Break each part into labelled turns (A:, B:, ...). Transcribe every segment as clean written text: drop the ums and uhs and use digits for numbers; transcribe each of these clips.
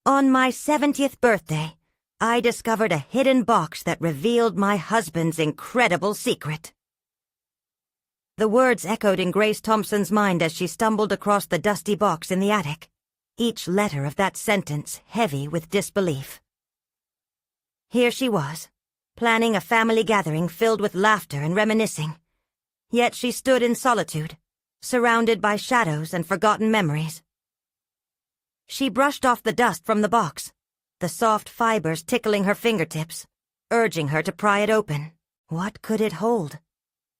A: On my 70th birthday, I discovered a hidden box that revealed my husband's incredible secret. The words echoed in Grace Thompson's mind as she stumbled across the dusty box in the attic, each letter of that sentence heavy with disbelief. Here she was, planning a family gathering filled with laughter and reminiscing. Yet she stood in solitude, surrounded by shadows and forgotten memories. She brushed off the dust from the box, the soft fibers tickling her fingertips, urging her to pry it open. What could it hold?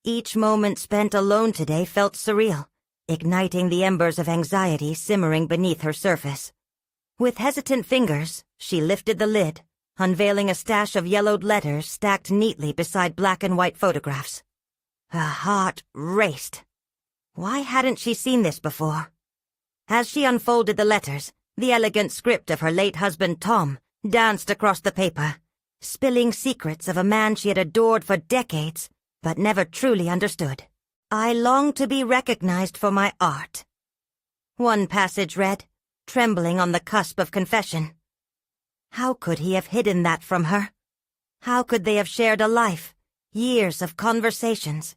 A: Each moment spent alone today felt surreal, igniting the embers of anxiety simmering beneath her surface. With hesitant fingers, she lifted the lid, unveiling a stash of yellowed letters stacked neatly beside black and white photographs. Her heart raced. Why hadn't she seen this before? As she unfolded the letters, the elegant script of her late husband Tom danced across the paper, spilling secrets of a man she had adored for decades, but never truly understood. I long to be recognized for my art. One passage read, trembling on the cusp of confession. How could he have hidden that from her? How could they have shared a life, years of conversations?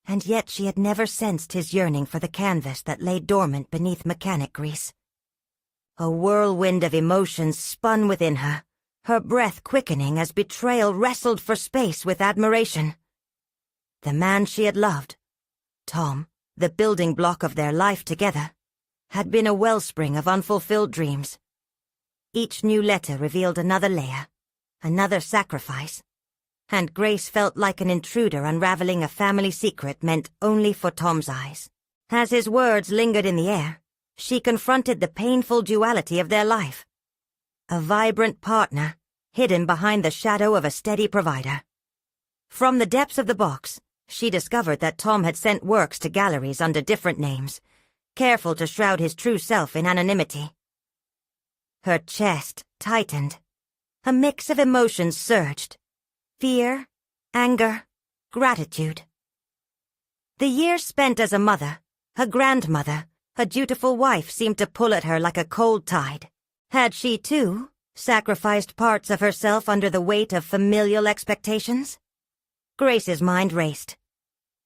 A: And yet she had never sensed his yearning for the canvas that lay dormant beneath mechanic grease. A whirlwind of emotions spun within her, her breath quickening as betrayal wrestled for space with admiration. The man she had loved, Tom, the building block of their life together, had been a wellspring of unfulfilled dreams. Each new letter revealed another layer, another sacrifice, and Grace felt like an intruder unraveling a family secret meant only for Tom's eyes. As his words lingered in the air, she confronted the painful duality of their life. A vibrant partner, hidden behind the shadow of a steady provider. From the depths of the box, she discovered that Tom had sent works to galleries under different names, careful to shroud his true self in anonymity. Her chest tightened. A mix of emotions surged. Fear, anger, gratitude. The years spent as a mother, a grandmother, a dutiful wife seemed to pull at her like a cold tide. Had she, too, sacrificed parts of herself under the weight of familial expectations? Grace's mind raced.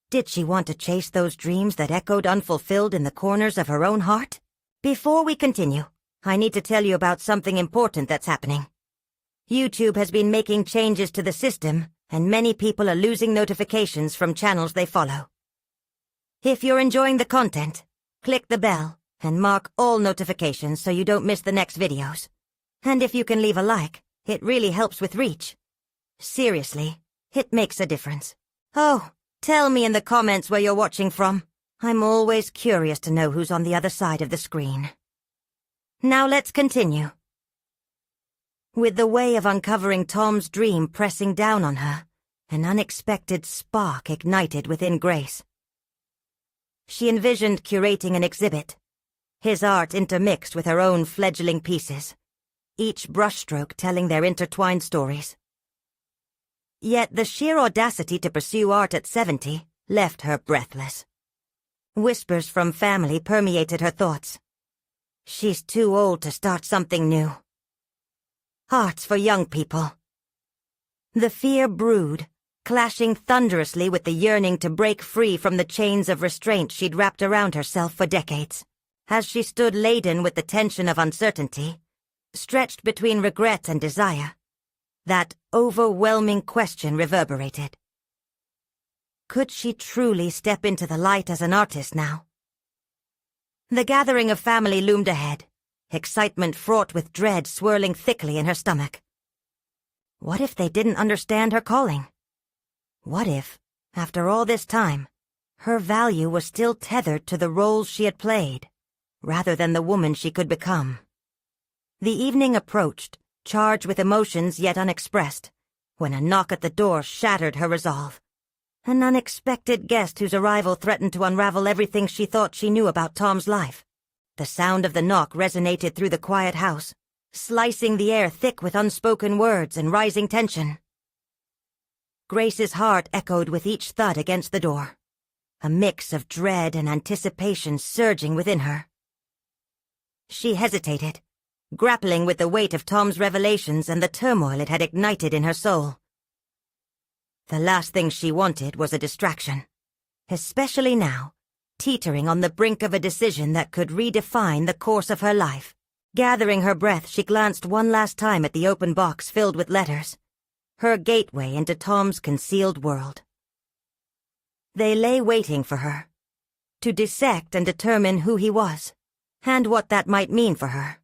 A: Did she want to chase those dreams that echoed unfulfilled in the corners of her own heart? Before we continue, I need to tell you about something important that's happening. YouTube has been making changes to the system, and many people are losing notifications from channels they follow. If you're enjoying the content, click the bell and mark all notifications so you don't miss the next videos. And if you can leave a like, it really helps with reach. Seriously, it makes a difference. Oh, tell me in the comments where you're watching from. I'm always curious to know who's on the other side of the screen. Now let's continue. With the way of uncovering Tom's dream pressing down on her, an unexpected spark ignited within Grace. She envisioned curating an exhibit, his art intermixed with her own fledgling pieces, each brushstroke telling their intertwined stories. Yet the sheer audacity to pursue art at 70 left her breathless. Whispers from family permeated her thoughts. She's too old to start something new. Art's for young people. The fear brewed, clashing thunderously with the yearning to break free from the chains of restraint she'd wrapped around herself for decades. As she stood laden with the tension of uncertainty, stretched between regret and desire, that overwhelming question reverberated. Could she truly step into the light as an artist now? The gathering of family loomed ahead, excitement fraught with dread swirling thickly in her stomach. What if they didn't understand her calling? What if, after all this time, her value was still tethered to the roles she had played, rather than the woman she could become? The evening approached, charged with emotions yet unexpressed, when a knock at the door shattered her resolve. An unexpected guest whose arrival threatened to unravel everything she thought she knew about Tom's life. The sound of the knock resonated through the quiet house, slicing the air thick with unspoken words and rising tension. Grace's heart echoed with each thud against the door, a mix of dread and anticipation surging within her. She hesitated, grappling with the weight of Tom's revelations and the turmoil it had ignited in her soul. The last thing she wanted was a distraction, especially now, teetering on the brink of a decision that could redefine the course of her life. Gathering her breath, she glanced one last time at the open box filled with letters, her gateway into Tom's concealed world. They lay waiting for her, to dissect and determine who he was, and what that might mean for her.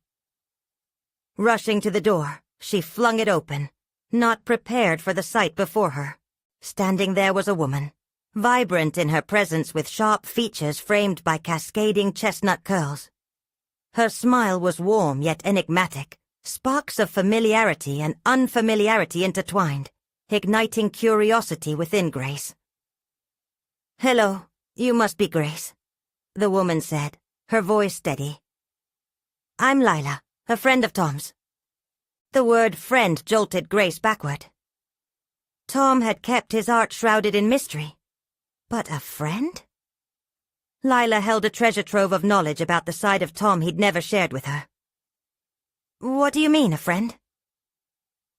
A: Rushing to the door, she flung it open, not prepared for the sight before her. Standing there was a woman, vibrant in her presence with sharp features framed by cascading chestnut curls. Her smile was warm yet enigmatic, sparks of familiarity and unfamiliarity intertwined, igniting curiosity within Grace. "Hello, you must be Grace," the woman said, her voice steady. "I'm Lila, a friend of Tom's." The word friend jolted Grace backward. Tom had kept his art shrouded in mystery. But a friend? Lila held a treasure trove of knowledge about the side of Tom he'd never shared with her. "What do you mean, a friend?"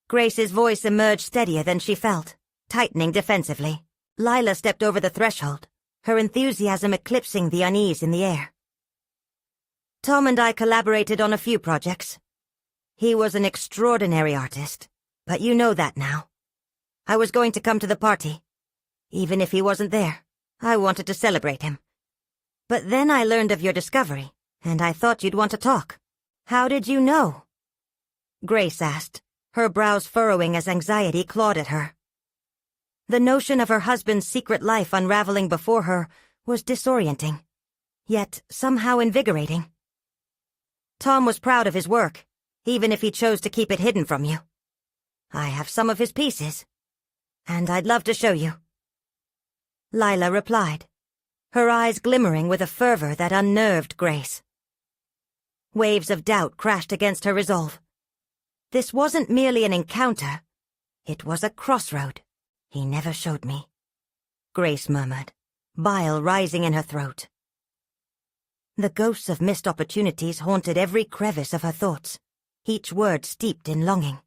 A: Grace's voice emerged steadier than she felt, tightening defensively. Lila stepped over the threshold, her enthusiasm eclipsing the unease in the air. "Tom and I collaborated on a few projects. He was an extraordinary artist, but you know that now. I was going to come to the party. Even if he wasn't there, I wanted to celebrate him. But then I learned of your discovery, and I thought you'd want to talk." "How did you know?" Grace asked, her brows furrowing as anxiety clawed at her. The notion of her husband's secret life unraveling before her was disorienting, yet somehow invigorating. "Tom was proud of his work, even if he chose to keep it hidden from you. I have some of his pieces, and I'd love to show you." Lila replied, her eyes glimmering with a fervor that unnerved Grace. Waves of doubt crashed against her resolve. This wasn't merely an encounter, it was a crossroad. "He never showed me," Grace murmured, bile rising in her throat. The ghosts of missed opportunities haunted every crevice of her thoughts, each word steeped in longing.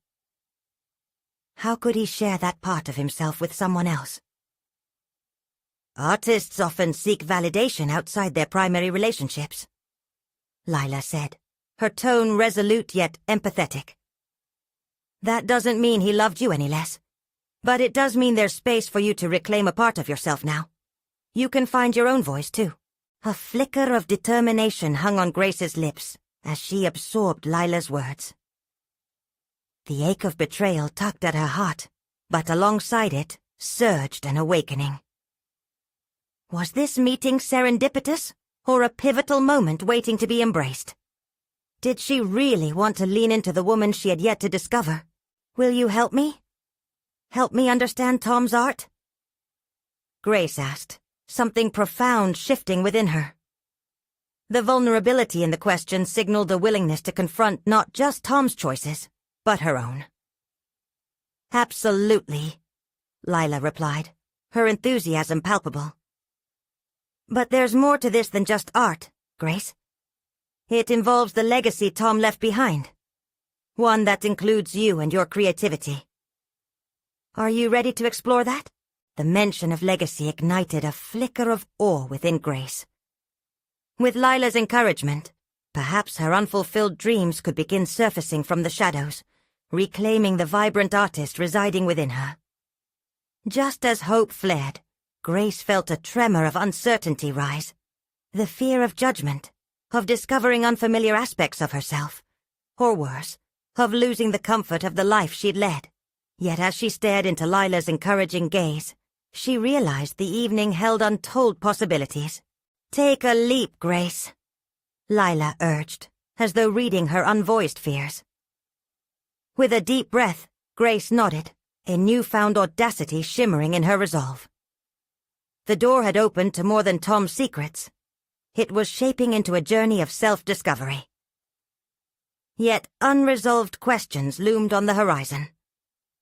A: How could he share that part of himself with someone else? "Artists often seek validation outside their primary relationships," Lila said, her tone resolute yet empathetic. "That doesn't mean he loved you any less, but it does mean there's space for you to reclaim a part of yourself now. You can find your own voice, too." A flicker of determination hung on Grace's lips as she absorbed Lila's words. The ache of betrayal tugged at her heart, but alongside it surged an awakening. Was this meeting serendipitous, or a pivotal moment waiting to be embraced? Did she really want to lean into the woman she had yet to discover? "Will you help me? Help me understand Tom's art?" Grace asked, something profound shifting within her. The vulnerability in the question signaled a willingness to confront not just Tom's choices, but her own. "Absolutely," Lila replied, her enthusiasm palpable. "But there's more to this than just art, Grace. It involves the legacy Tom left behind, one that includes you and your creativity. Are you ready to explore that?" The mention of legacy ignited a flicker of awe within Grace. With Lila's encouragement, perhaps her unfulfilled dreams could begin surfacing from the shadows, reclaiming the vibrant artist residing within her. Just as hope flared, Grace felt a tremor of uncertainty rise, the fear of judgment, of discovering unfamiliar aspects of herself, or worse, of losing the comfort of the life she'd led. Yet as she stared into Lila's encouraging gaze, she realized the evening held untold possibilities. "Take a leap, Grace," Lila urged, as though reading her unvoiced fears. With a deep breath, Grace nodded, a newfound audacity shimmering in her resolve. The door had opened to more than Tom's secrets. It was shaping into a journey of self-discovery. Yet unresolved questions loomed on the horizon.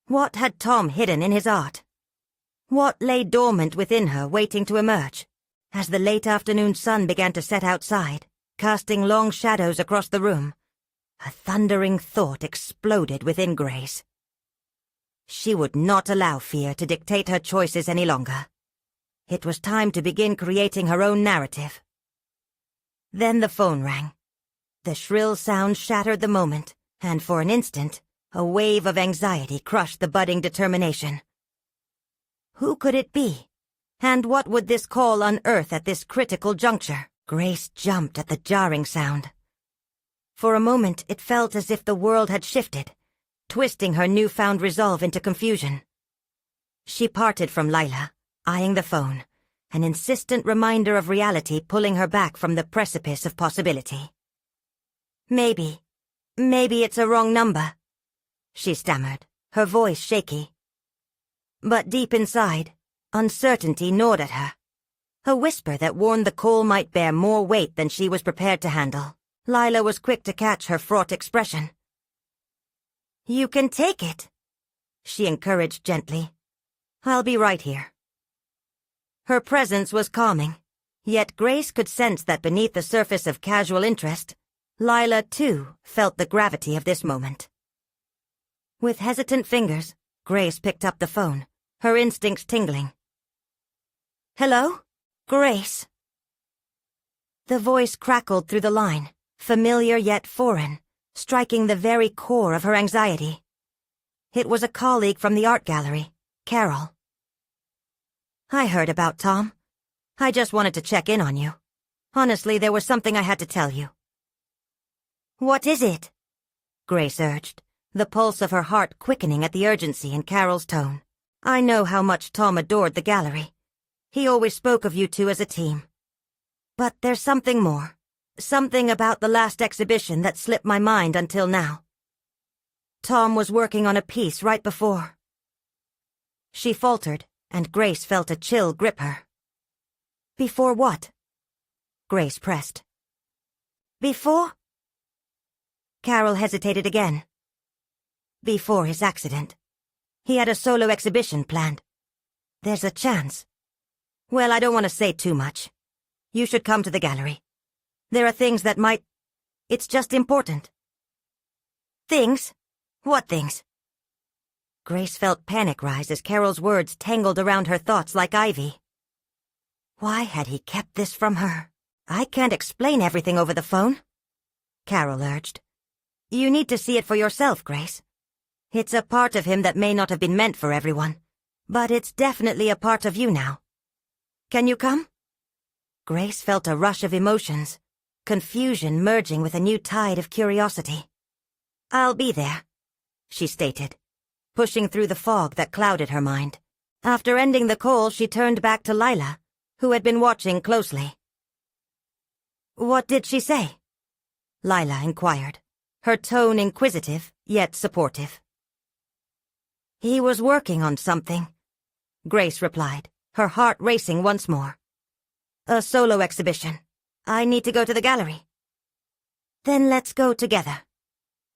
A: What had Tom hidden in his art? What lay dormant within her, waiting to emerge? As the late afternoon sun began to set outside, casting long shadows across the room, A thundering thought exploded within Grace. She would not allow fear to dictate her choices any longer. It was time to begin creating her own narrative. Then the phone rang. The shrill sound shattered the moment, and for an instant, a wave of anxiety crushed the budding determination. Who could it be? And what would this call unearth at this critical juncture? Grace jumped at the jarring sound. For a moment it felt as if the world had shifted, twisting her newfound resolve into confusion. She parted from Lila, eyeing the phone, an insistent reminder of reality pulling her back from the precipice of possibility. Maybe it's a wrong number, she stammered, her voice shaky. But deep inside, uncertainty gnawed at her. A whisper that warned the call might bear more weight than she was prepared to handle. Lila was quick to catch her fraught expression. "You can take it," she encouraged gently. "I'll be right here." Her presence was calming, yet Grace could sense that beneath the surface of casual interest, Lila, too, felt the gravity of this moment. With hesitant fingers, Grace picked up the phone, her instincts tingling. "Hello? Grace?" The voice crackled through the line, familiar yet foreign, striking the very core of her anxiety. It was a colleague from the art gallery, Carol. "I heard about Tom. I just wanted to check in on you. Honestly, there was something I had to tell you." "What is it?" Grace urged, the pulse of her heart quickening at the urgency in Carol's tone. "I know how much Tom adored the gallery. He always spoke of you two as a team. But there's something more. Something about the last exhibition that slipped my mind until now. Tom was working on a piece right before." She faltered, and Grace felt a chill grip her. "Before what?" Grace pressed. "Before?" Carol hesitated again. "Before his accident. He had a solo exhibition planned. There's a chance. Well, I don't want to say too much. You should come to the gallery. There are things that might... It's just important." "Things? What things?" Grace felt panic rise as Carol's words tangled around her thoughts like ivy. Why had he kept this from her? "I can't explain everything over the phone," Carol urged. "You need to see it for yourself, Grace. It's a part of him that may not have been meant for everyone, but it's definitely a part of you now. Can you come?" Grace felt a rush of emotions, confusion merging with a new tide of curiosity. "I'll be there," she stated, pushing through the fog that clouded her mind. After ending the call, she turned back to Lila, who had been watching closely. "What did she say?" Lila inquired, her tone inquisitive yet supportive. "He was working on something," Grace replied, her heart racing once more. "A solo exhibition. I need to go to the gallery." "Then let's go together,"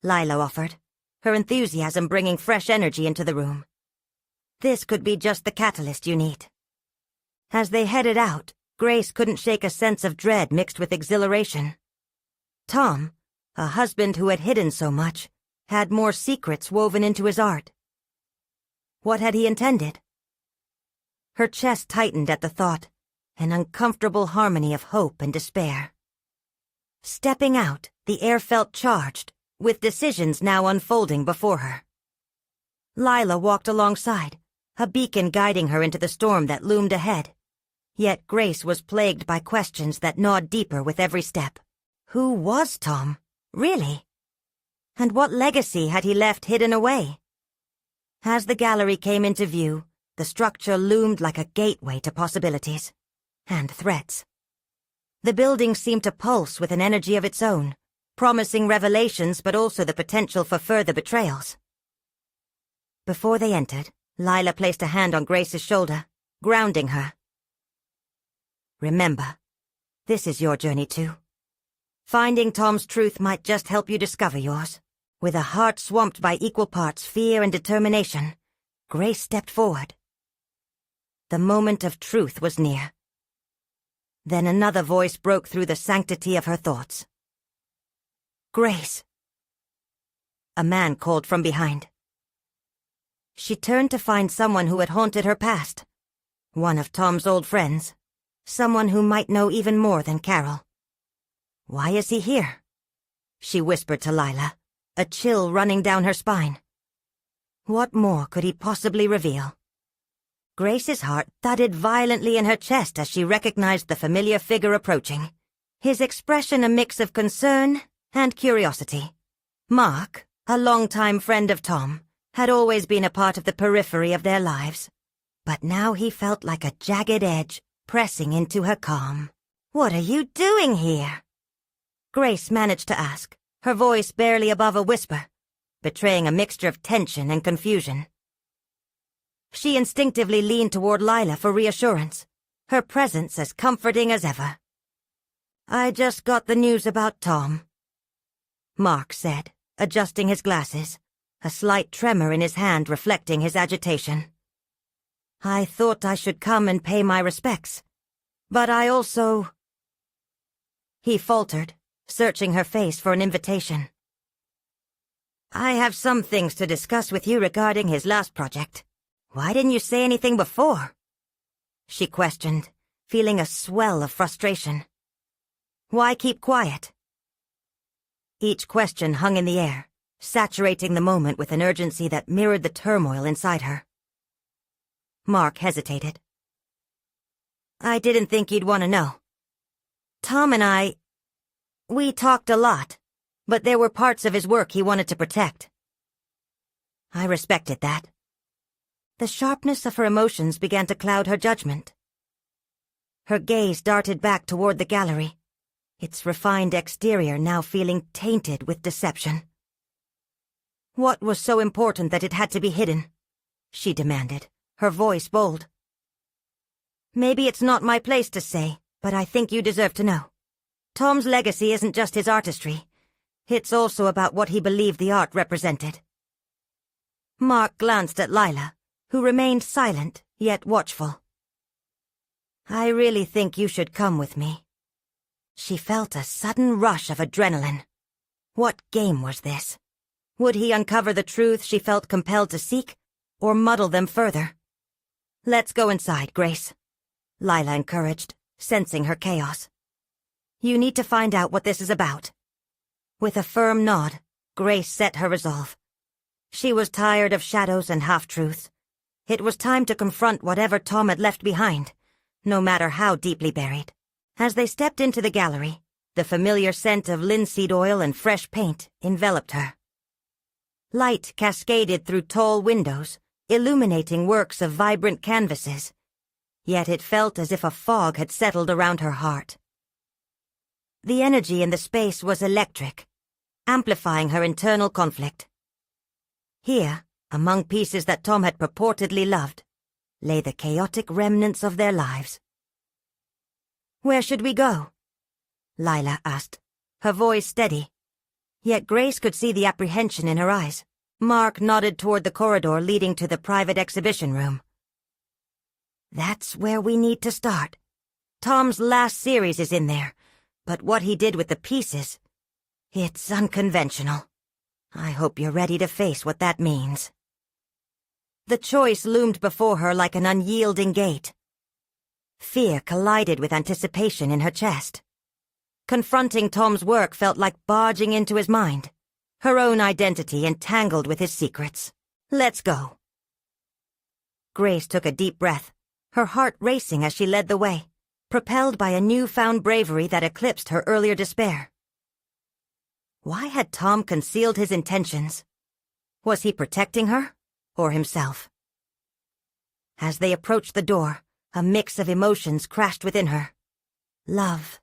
A: Lila offered, her enthusiasm bringing fresh energy into the room. "This could be just the catalyst you need." As they headed out, Grace couldn't shake a sense of dread mixed with exhilaration. Tom, a husband who had hidden so much, had more secrets woven into his art. What had he intended? Her chest tightened at the thought, an uncomfortable harmony of hope and despair. Stepping out, the air felt charged, with decisions now unfolding before her. Lila walked alongside, a beacon guiding her into the storm that loomed ahead. Yet Grace was plagued by questions that gnawed deeper with every step. Who was Tom, really? And what legacy had he left hidden away? As the gallery came into view, the structure loomed like a gateway to possibilities and threats. The building seemed to pulse with an energy of its own, promising revelations but also the potential for further betrayals. Before they entered, Lila placed a hand on Grace's shoulder, grounding her. "Remember, this is your journey too. Finding Tom's truth might just help you discover yours." With a heart swamped by equal parts fear and determination, Grace stepped forward. The moment of truth was near. Then another voice broke through the sanctity of her thoughts. "Grace, a man called from behind. She turned to find someone who had haunted her past. One of Tom's old friends. Someone who might know even more than Carol. "Why is he here?" she whispered to Lila, a chill running down her spine. What more could he possibly reveal? Grace's heart thudded violently in her chest as she recognized the familiar figure approaching, his expression a mix of concern and curiosity. Mark, a longtime friend of Tom, had always been a part of the periphery of their lives, but now he felt like a jagged edge pressing into her calm. "What are you doing here?" Grace managed to ask, her voice barely above a whisper, betraying a mixture of tension and confusion. She instinctively leaned toward Lila for reassurance, her presence as comforting as ever. "I just got the news about Tom," Mark said, adjusting his glasses, a slight tremor in his hand reflecting his agitation. "I thought I should come and pay my respects, but I also—" He faltered, searching her face for an invitation. "I have some things to discuss with you regarding his last project. Why didn't you say anything before?" she questioned, feeling a swell of frustration. "Why keep quiet?" Each question hung in the air, saturating the moment with an urgency that mirrored the turmoil inside her. Mark hesitated. "I didn't think you'd want to know. Tom and we talked a lot, but there were parts of his work he wanted to protect." I respected that. The sharpness of her emotions began to cloud her judgment. Her gaze darted back toward the gallery, its refined exterior now feeling tainted with deception. "What was so important that it had to be hidden?" she demanded, her voice bold. "Maybe it's not my place to say, but I think you deserve to know. Tom's legacy isn't just his artistry. It's also about what he believed the art represented." Mark glanced at Lila, who remained silent, yet watchful. "I really think you should come with me." She felt a sudden rush of adrenaline. What game was this? Would he uncover the truth she felt compelled to seek, or muddle them further? "Let's go inside, Grace," Lila encouraged, sensing her chaos. "You need to find out what this is about." With a firm nod, Grace set her resolve. She was tired of shadows and half-truths. It was time to confront whatever Tom had left behind, no matter how deeply buried. As they stepped into the gallery, the familiar scent of linseed oil and fresh paint enveloped her. Light cascaded through tall windows, illuminating works of vibrant canvases, yet it felt as if a fog had settled around her heart. The energy in the space was electric, amplifying her internal conflict. Here, among pieces that Tom had purportedly loved, lay the chaotic remnants of their lives. "Where should we go?" Lila asked, her voice steady. Yet Grace could see the apprehension in her eyes. Mark nodded toward the corridor leading to the private exhibition room. "That's where we need to start. Tom's last series is in there, but what he did with the pieces, it's unconventional. I hope you're ready to face what that means." The choice loomed before her like an unyielding gate. Fear collided with anticipation in her chest. Confronting Tom's work felt like barging into his mind, her own identity entangled with his secrets. "Let's go." Grace took a deep breath, her heart racing as she led the way, propelled by a newfound bravery that eclipsed her earlier despair. Why had Tom concealed his intentions? Was he protecting her, or himself? As they approached the door, a mix of emotions crashed within her. Love,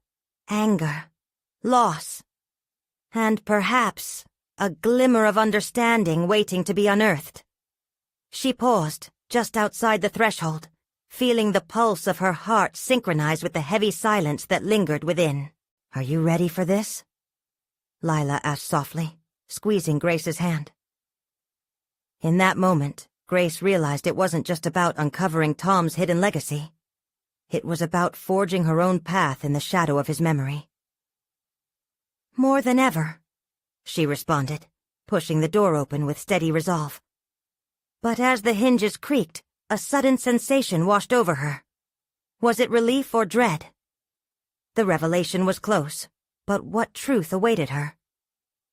A: anger, loss, and perhaps a glimmer of understanding waiting to be unearthed. She paused, just outside the threshold, feeling the pulse of her heart synchronize with the heavy silence that lingered within. "Are you ready for this?" Lila asked softly, squeezing Grace's hand. In that moment, Grace realized it wasn't just about uncovering Tom's hidden legacy. It was about forging her own path in the shadow of his memory. "More than ever," she responded, pushing the door open with steady resolve. But as the hinges creaked, a sudden sensation washed over her. Was it relief or dread? The revelation was close, but what truth awaited her?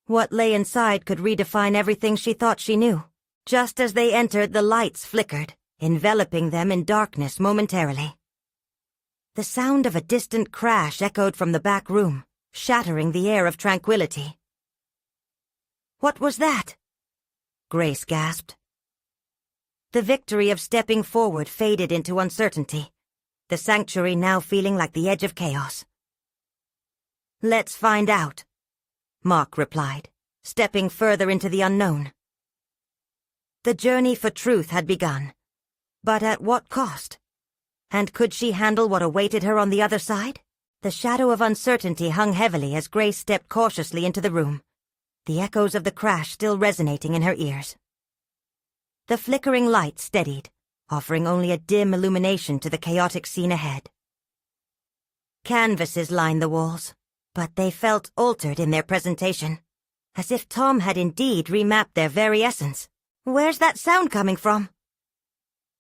A: What lay inside could redefine everything she thought she knew. Just as they entered, the lights flickered, enveloping them in darkness momentarily. The sound of a distant crash echoed from the back room, shattering the air of tranquility. "What was that?" Grace gasped. The victory of stepping forward faded into uncertainty, the sanctuary now feeling like the edge of chaos. "Let's find out," Mark replied, stepping further into the unknown. The journey for truth had begun, but at what cost? And could she handle what awaited her on the other side? The shadow of uncertainty hung heavily as Grace stepped cautiously into the room, the echoes of the crash still resonating in her ears. The flickering light steadied, offering only a dim illumination to the chaotic scene ahead. Canvases lined the walls, but they felt altered in their presentation, as if Tom had indeed remapped their very essence. "Where's that sound coming from?"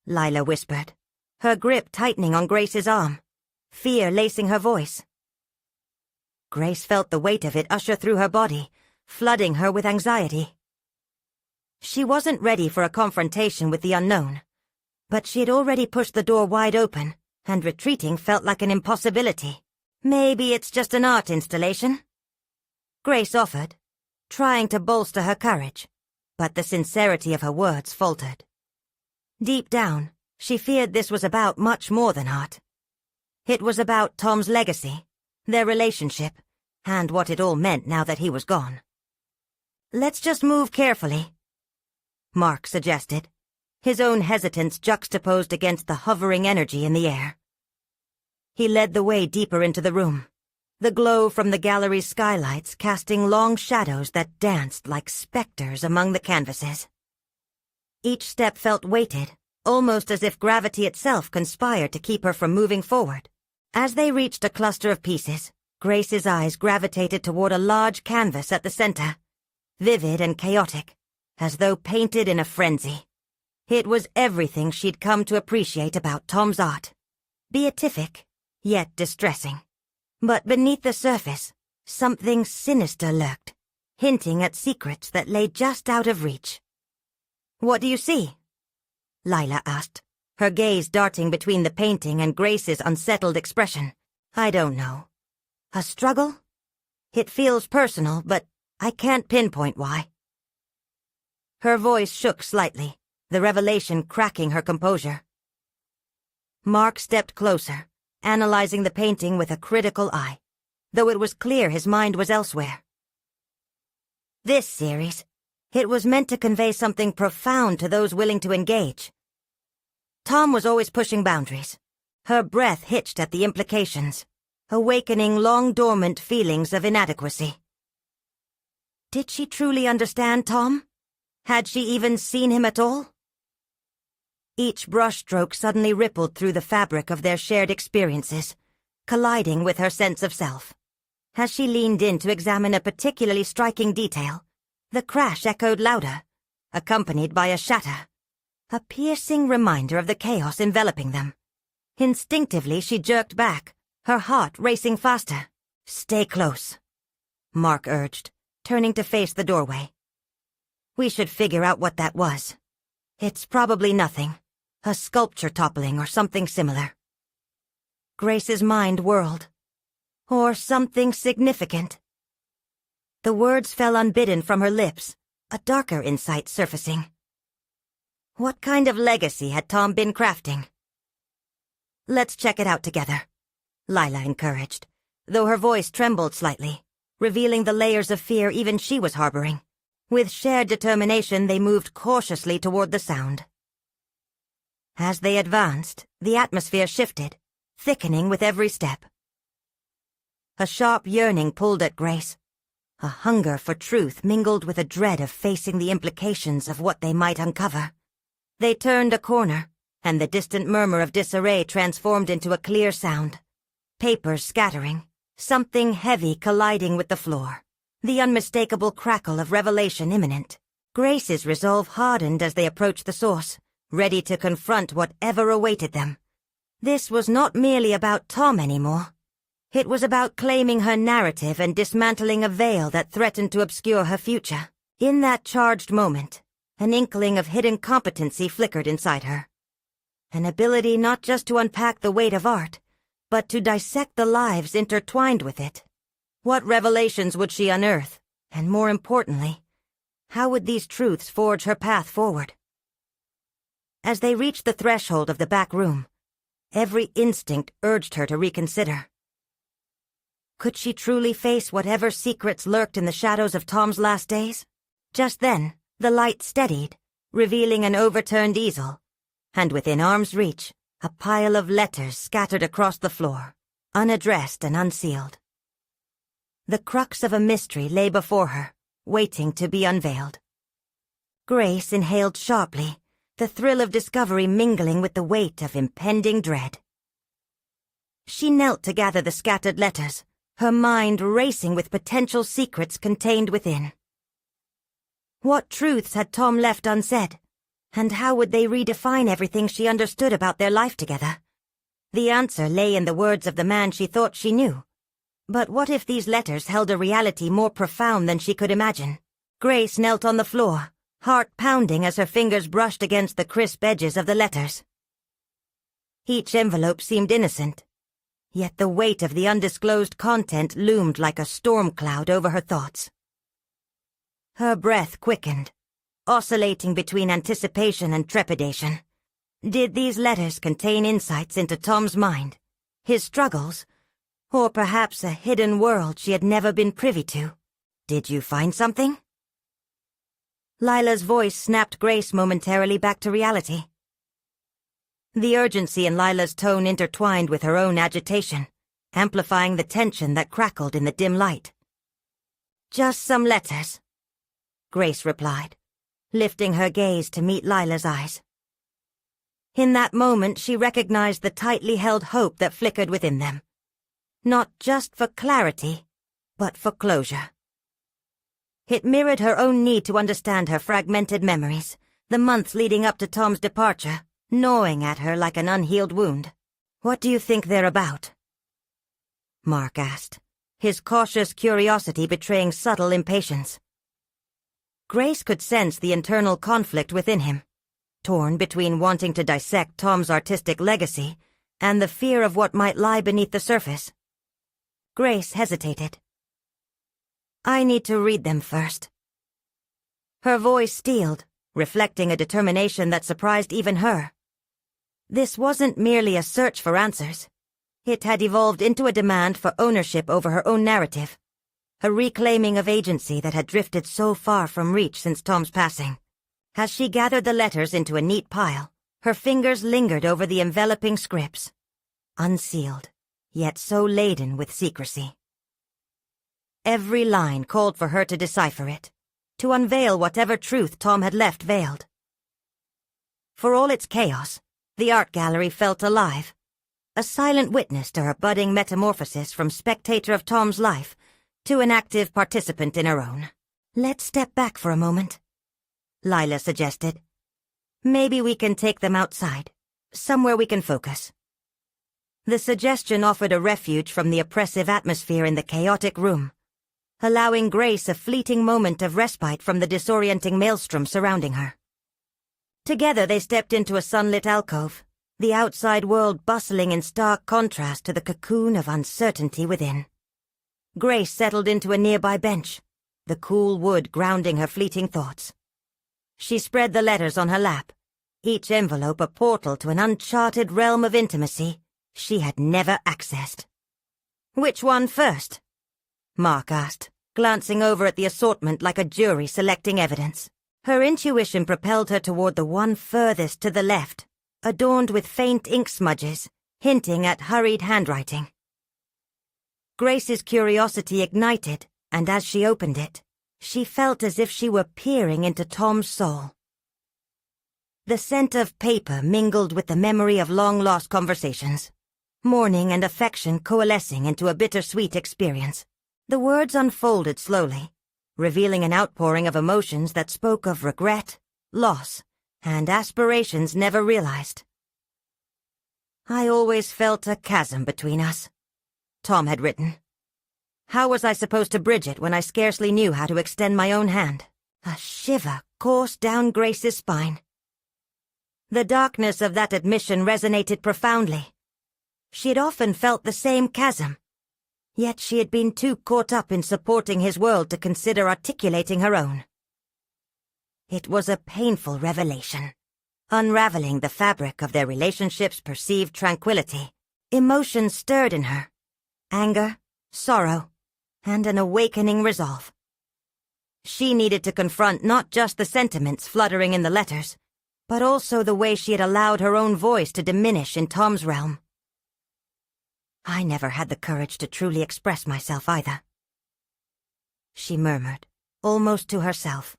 A: Lila whispered, her grip tightening on Grace's arm, fear lacing her voice. Grace felt the weight of it usher through her body, flooding her with anxiety. She wasn't ready for a confrontation with the unknown, but she had already pushed the door wide open, and retreating felt like an impossibility. "Maybe it's just an art installation," Grace offered, trying to bolster her courage, but the sincerity of her words faltered. Deep down, she feared this was about much more than art. It was about Tom's legacy, their relationship, and what it all meant now that he was gone. "Let's just move carefully," Mark suggested, his own hesitance juxtaposed against the hovering energy in the air. He led the way deeper into the room, the glow from the gallery's skylights casting long shadows that danced like specters among the canvases. Each step felt weighted, almost as if gravity itself conspired to keep her from moving forward. As they reached a cluster of pieces, Grace's eyes gravitated toward a large canvas at the center, vivid and chaotic, as though painted in a frenzy. It was everything she'd come to appreciate about Tom's art. Beatific, yet distressing. But beneath the surface, something sinister lurked, hinting at secrets that lay just out of reach. "What do you see?" Lila asked, her gaze darting between the painting and Grace's unsettled expression. "I don't know. A struggle? It feels personal, but I can't pinpoint why." Her voice shook slightly, the revelation cracking her composure. Mark stepped closer, analyzing the painting with a critical eye, though it was clear his mind was elsewhere. "This series, it was meant to convey something profound to those willing to engage." Tom was always pushing boundaries. Her breath hitched at the implications, awakening long-dormant feelings of inadequacy. Did she truly understand Tom? Had she even seen him at all? Each brushstroke suddenly rippled through the fabric of their shared experiences, colliding with her sense of self. As she leaned in to examine a particularly striking detail, the crash echoed louder, accompanied by a shatter, a piercing reminder of the chaos enveloping them. Instinctively, she jerked back, her heart racing faster. "Stay close," Mark urged, turning to face the doorway. "We should figure out what that was. It's probably nothing, a sculpture toppling or something similar." Grace's mind whirled. Or something significant. The words fell unbidden from her lips, a darker insight surfacing. What kind of legacy had Tom been crafting? "Let's check it out together," Lila encouraged, though her voice trembled slightly, revealing the layers of fear even she was harboring. With shared determination, they moved cautiously toward the sound. As they advanced, the atmosphere shifted, thickening with every step. A sharp yearning pulled at Grace, a hunger for truth mingled with a dread of facing the implications of what they might uncover. They turned a corner, and the distant murmur of disarray transformed into a clear sound. Papers scattering, something heavy colliding with the floor. the unmistakable crackle of revelation imminent. Grace's resolve hardened as they approached the source, ready to confront whatever awaited them. This was not merely about Tom anymore. It was about claiming her narrative and dismantling a veil that threatened to obscure her future. In that charged moment, an inkling of hidden competency flickered inside her. An ability not just to unpack the weight of art, but to dissect the lives intertwined with it. What revelations would she unearth? And more importantly, how would these truths forge her path forward? As they reached the threshold of the back room, every instinct urged her to reconsider. Could she truly face whatever secrets lurked in the shadows of Tom's last days? Just then, the light steadied, revealing an overturned easel, and within arm's reach, a pile of letters scattered across the floor, unaddressed and unsealed. The crux of a mystery lay before her, waiting to be unveiled. Grace inhaled sharply, the thrill of discovery mingling with the weight of impending dread. She knelt to gather the scattered letters, her mind racing with potential secrets contained within. What truths had Tom left unsaid, and how would they redefine everything she understood about their life together? The answer lay in the words of the man she thought she knew. But what if these letters held a reality more profound than she could imagine? Grace knelt on the floor, heart pounding as her fingers brushed against the crisp edges of the letters. Each envelope seemed innocent, yet the weight of the undisclosed content loomed like a storm cloud over her thoughts. Her breath quickened, oscillating between anticipation and trepidation. Did these letters contain insights into Tom's mind, his struggles, or perhaps a hidden world she had never been privy to? Did you find something? Lila's voice snapped Grace momentarily back to reality. The urgency in Lila's tone intertwined with her own agitation, amplifying the tension that crackled in the dim light. "Just some letters," Grace replied, lifting her gaze to meet Lila's eyes. In that moment she recognized the tightly held hope that flickered within them. Not just for clarity, but for closure. It mirrored her own need to understand her fragmented memories, the months leading up to Tom's departure, gnawing at her like an unhealed wound. "What do you think they're about?" Mark asked, his cautious curiosity betraying subtle impatience. Grace could sense the internal conflict within him, torn between wanting to dissect Tom's artistic legacy and the fear of what might lie beneath the surface. Grace hesitated. "I need to read them first." Her voice steeled, reflecting a determination that surprised even her. This wasn't merely a search for answers. It had evolved into a demand for ownership over her own narrative, a reclaiming of agency that had drifted so far from reach since Tom's passing. As she gathered the letters into a neat pile, her fingers lingered over the enveloping scripts, unsealed, yet so laden with secrecy. Every line called for her to decipher it, to unveil whatever truth Tom had left veiled. For all its chaos, the art gallery felt alive, a silent witness to her budding metamorphosis from spectator of Tom's life to an active participant in her own. "Let's step back for a moment," Lila suggested. "Maybe we can take them outside, somewhere we can focus." The suggestion offered a refuge from the oppressive atmosphere in the chaotic room, allowing Grace a fleeting moment of respite from the disorienting maelstrom surrounding her. Together they stepped into a sunlit alcove, the outside world bustling in stark contrast to the cocoon of uncertainty within. Grace settled into a nearby bench, the cool wood grounding her fleeting thoughts. She spread the letters on her lap, each envelope a portal to an uncharted realm of intimacy she had never accessed. "Which one first?" Mark asked, glancing over at the assortment like a jury selecting evidence. Her intuition propelled her toward the one furthest to the left, adorned with faint ink smudges, hinting at hurried handwriting. Grace's curiosity ignited, and as she opened it, she felt as if she were peering into Tom's soul. The scent of paper mingled with the memory of long-lost conversations, mourning and affection coalescing into a bittersweet experience. The words unfolded slowly, revealing an outpouring of emotions that spoke of regret, loss, and aspirations never realized. "I always felt a chasm between us," Tom had written. "How was I supposed to bridge it when I scarcely knew how to extend my own hand?" A shiver coursed down Grace's spine. The darkness of that admission resonated profoundly. She had often felt the same chasm, yet she had been too caught up in supporting his world to consider articulating her own. It was a painful revelation, unraveling the fabric of their relationship's perceived tranquility. Emotions stirred in her: anger, sorrow, and an awakening resolve. She needed to confront not just the sentiments fluttering in the letters, but also the way she had allowed her own voice to diminish in Tom's realm. "I never had the courage to truly express myself either," she murmured, almost to herself.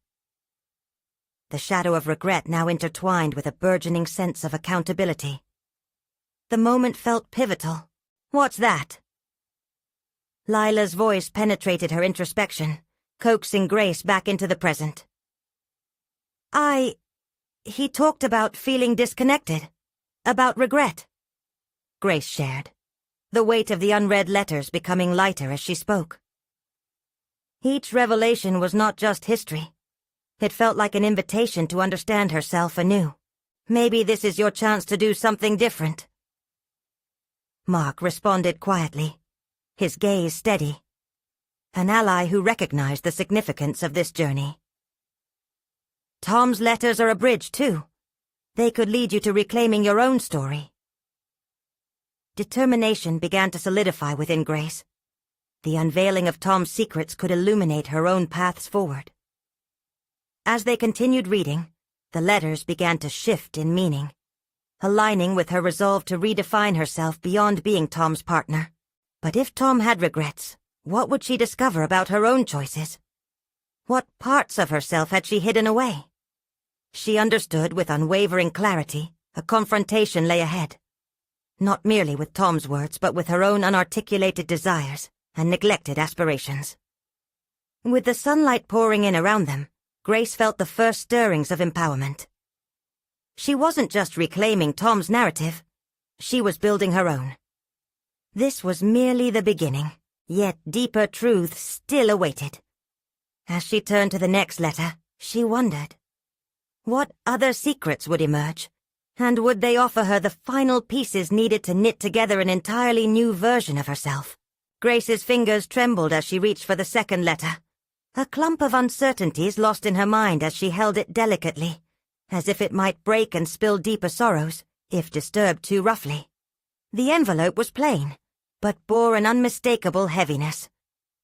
A: The shadow of regret now intertwined with a burgeoning sense of accountability. The moment felt pivotal. "What's that?" Lila's voice penetrated her introspection, coaxing Grace back into the present. He talked about feeling disconnected, about regret," Grace shared, the weight of the unread letters becoming lighter as she spoke. Each revelation was not just history. It felt like an invitation to understand herself anew. "Maybe this is your chance to do something different." Mark responded quietly, his gaze steady. An ally who recognized the significance of this journey. "Tom's letters are a bridge, too. They could lead you to reclaiming your own story." Determination began to solidify within Grace. The unveiling of Tom's secrets could illuminate her own paths forward. As they continued reading, the letters began to shift in meaning, aligning with her resolve to redefine herself beyond being Tom's partner. But if Tom had regrets, what would she discover about her own choices? What parts of herself had she hidden away? She understood with unwavering clarity a confrontation lay ahead. Not merely with Tom's words, but with her own unarticulated desires and neglected aspirations. With the sunlight pouring in around them, Grace felt the first stirrings of empowerment. She wasn't just reclaiming Tom's narrative, she was building her own. This was merely the beginning, yet deeper truths still awaited. As she turned to the next letter, she wondered, what other secrets would emerge, and would they offer her the final pieces needed to knit together an entirely new version of herself? Grace's fingers trembled as she reached for the second letter, a clump of uncertainties lost in her mind as she held it delicately, as if it might break and spill deeper sorrows, if disturbed too roughly. The envelope was plain, but bore an unmistakable heaviness,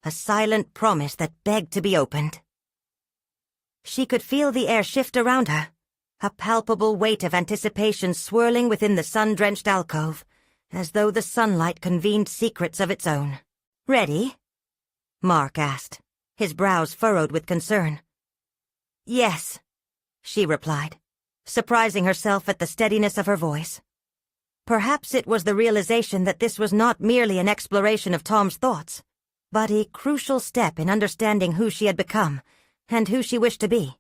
A: a silent promise that begged to be opened. She could feel the air shift around her, a palpable weight of anticipation swirling within the sun-drenched alcove, as though the sunlight convened secrets of its own. "Ready?" Mark asked, his brows furrowed with concern. "Yes," she replied, surprising herself at the steadiness of her voice. Perhaps it was the realization that this was not merely an exploration of Tom's thoughts, but a crucial step in understanding who she had become and who she wished to be.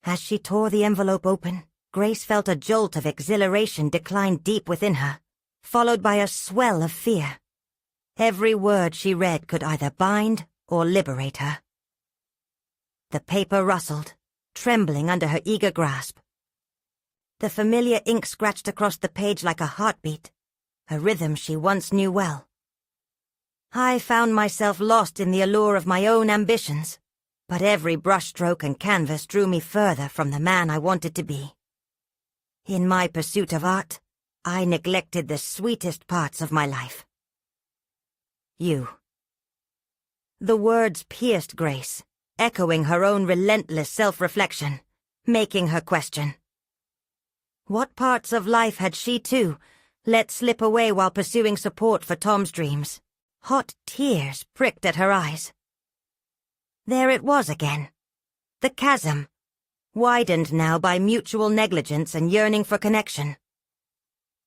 A: As she tore the envelope open, Grace felt a jolt of exhilaration decline deep within her, followed by a swell of fear. Every word she read could either bind or liberate her. The paper rustled, trembling under her eager grasp. The familiar ink scratched across the page like a heartbeat, a rhythm she once knew well. I found myself lost in the allure of my own ambitions, but every brushstroke and canvas drew me further from the man I wanted to be. In my pursuit of art, I neglected the sweetest parts of my life. You. The words pierced Grace, echoing her own relentless self-reflection, making her question. What parts of life had she, too, let slip away while pursuing support for Tom's dreams? Hot tears pricked at her eyes. There it was again. The chasm, widened now by mutual negligence and yearning for connection.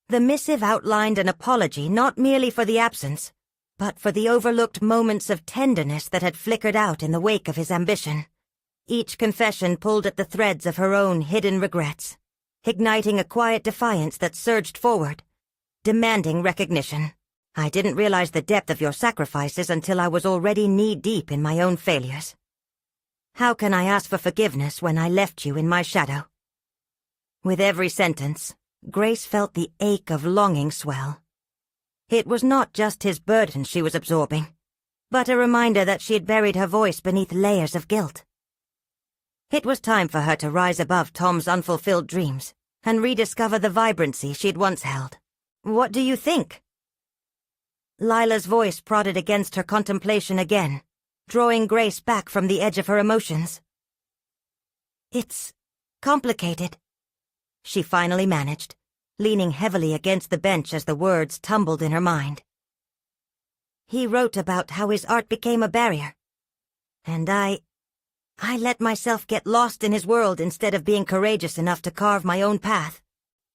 A: The missive outlined an apology not merely for the absence, but for the overlooked moments of tenderness that had flickered out in the wake of his ambition. Each confession pulled at the threads of her own hidden regrets, igniting a quiet defiance that surged forward, demanding recognition. I didn't realize the depth of your sacrifices until I was already knee-deep in my own failures. How can I ask for forgiveness when I left you in my shadow? With every sentence, Grace felt the ache of longing swell. It was not just his burden she was absorbing, but a reminder that she had buried her voice beneath layers of guilt. It was time for her to rise above Tom's unfulfilled dreams and rediscover the vibrancy she'd once held. What do you think? Lila's voice prodded against her contemplation again, drawing Grace back from the edge of her emotions. It's complicated, she finally managed, leaning heavily against the bench as the words tumbled in her mind. He wrote about how his art became a barrier, and I let myself get lost in his world instead of being courageous enough to carve my own path.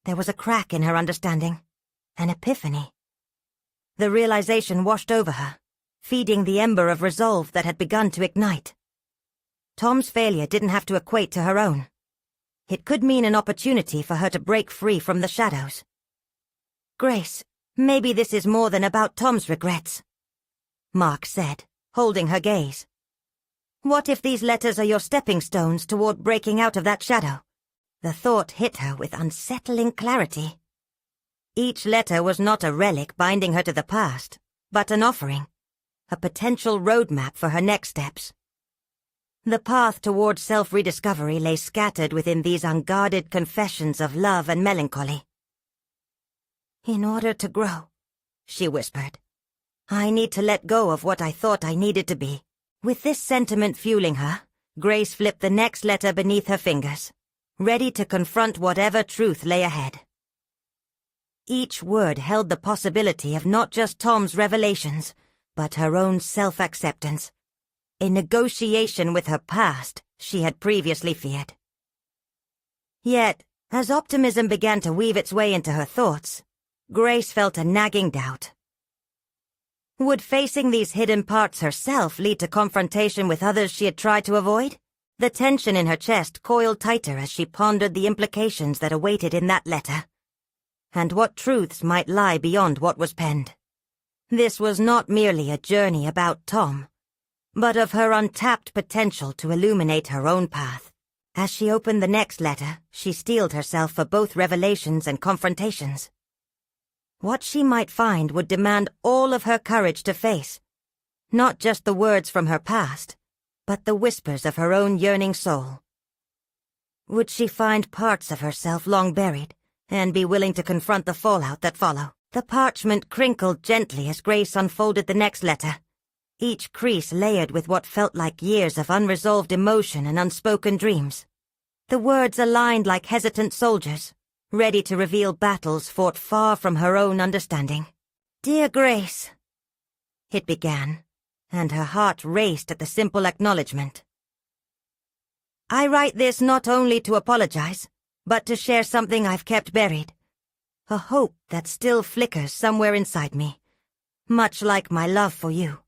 A: There was a crack in her understanding, an epiphany. The realization washed over her, feeding the ember of resolve that had begun to ignite. Tom's failure didn't have to equate to her own. It could mean an opportunity for her to break free from the shadows. Grace, maybe this is more than about Tom's regrets, Mark said, holding her gaze. What if these letters are your stepping stones toward breaking out of that shadow? The thought hit her with unsettling clarity. Each letter was not a relic binding her to the past, but an offering, a potential roadmap for her next steps. The path toward self-rediscovery lay scattered within these unguarded confessions of love and melancholy. In order to grow, she whispered, I need to let go of what I thought I needed to be. With this sentiment fueling her, Grace flipped the next letter beneath her fingers, ready to confront whatever truth lay ahead. Each word held the possibility of not just Tom's revelations, but her own self-acceptance, a negotiation with her past she had previously feared. Yet, as optimism began to weave its way into her thoughts, Grace felt a nagging doubt. Would facing these hidden parts herself lead to confrontation with others she had tried to avoid? The tension in her chest coiled tighter as she pondered the implications that awaited in that letter, and what truths might lie beyond what was penned. This was not merely a journey about Tom, but of her untapped potential to illuminate her own path. As she opened the next letter, she steeled herself for both revelations and confrontations. What she might find would demand all of her courage to face, not just the words from her past, but the whispers of her own yearning soul. Would she find parts of herself long buried, and be willing to confront the fallout that followed? The parchment crinkled gently as Grace unfolded the next letter, each crease layered with what felt like years of unresolved emotion and unspoken dreams. The words aligned like hesitant soldiers, ready to reveal battles fought far from her own understanding. Dear Grace, it began, and her heart raced at the simple acknowledgement. I write this not only to apologize, but to share something I've kept buried, a hope that still flickers somewhere inside me, much like my love for you.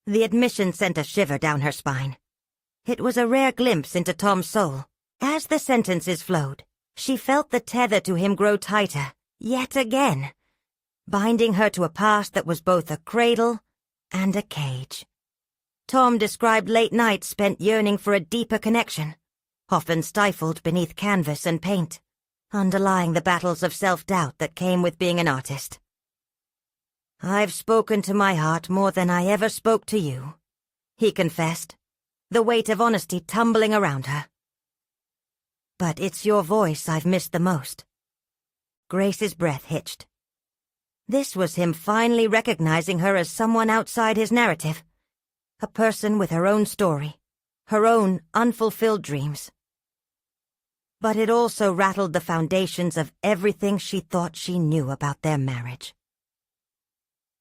A: The admission sent a shiver down her spine. It was a rare glimpse into Tom's soul. As the sentences flowed, she felt the tether to him grow tighter, yet again, binding her to a past that was both a cradle and a cage. Tom described late nights spent yearning for a deeper connection, often stifled beneath canvas and paint, underlying the battles of self-doubt that came with being an artist. I've spoken to my heart more than I ever spoke to you, he confessed, the weight of honesty tumbling around her. But it's your voice I've missed the most. Grace's breath hitched. This was him finally recognizing her as someone outside his narrative, a person with her own story, her own unfulfilled dreams. But it also rattled the foundations of everything she thought she knew about their marriage.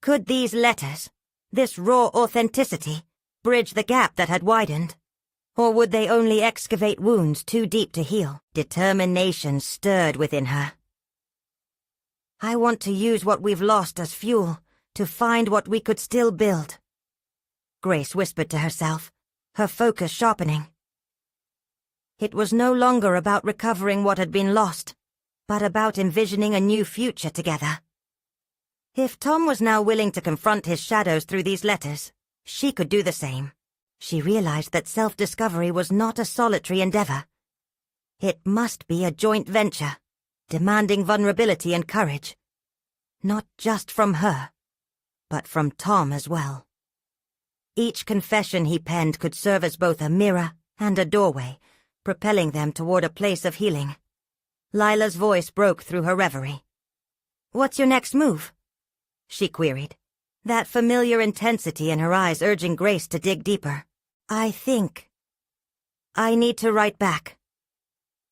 A: Could these letters, this raw authenticity, bridge the gap that had widened? Or would they only excavate wounds too deep to heal? Determination stirred within her. I want to use what we've lost as fuel to find what we could still build. Grace whispered to herself, her focus sharpening. It was no longer about recovering what had been lost, but about envisioning a new future together. If Tom was now willing to confront his shadows through these letters, she could do the same. She realized that self-discovery was not a solitary endeavor. It must be a joint venture, demanding vulnerability and courage. Not just from her, but from Tom as well. Each confession he penned could serve as both a mirror and a doorway, propelling them toward a place of healing. Lila's voice broke through her reverie. "What's your next move?" she queried, that familiar intensity in her eyes urging Grace to dig deeper. "I think I need to write back,"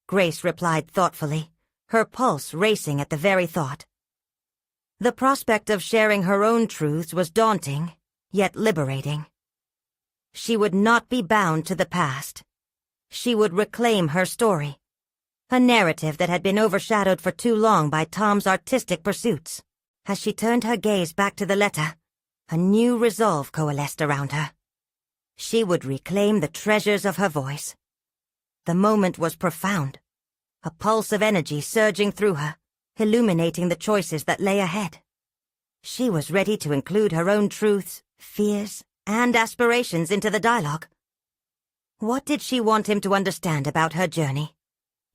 A: Grace replied thoughtfully, her pulse racing at the very thought. The prospect of sharing her own truths was daunting, yet liberating. She would not be bound to the past. She would reclaim her story, a narrative that had been overshadowed for too long by Tom's artistic pursuits. As she turned her gaze back to the letter, a new resolve coalesced around her. She would reclaim the treasures of her voice. The moment was profound, a pulse of energy surging through her, illuminating the choices that lay ahead. She was ready to include her own truths, fears, and aspirations into the dialogue. What did she want him to understand about her journey?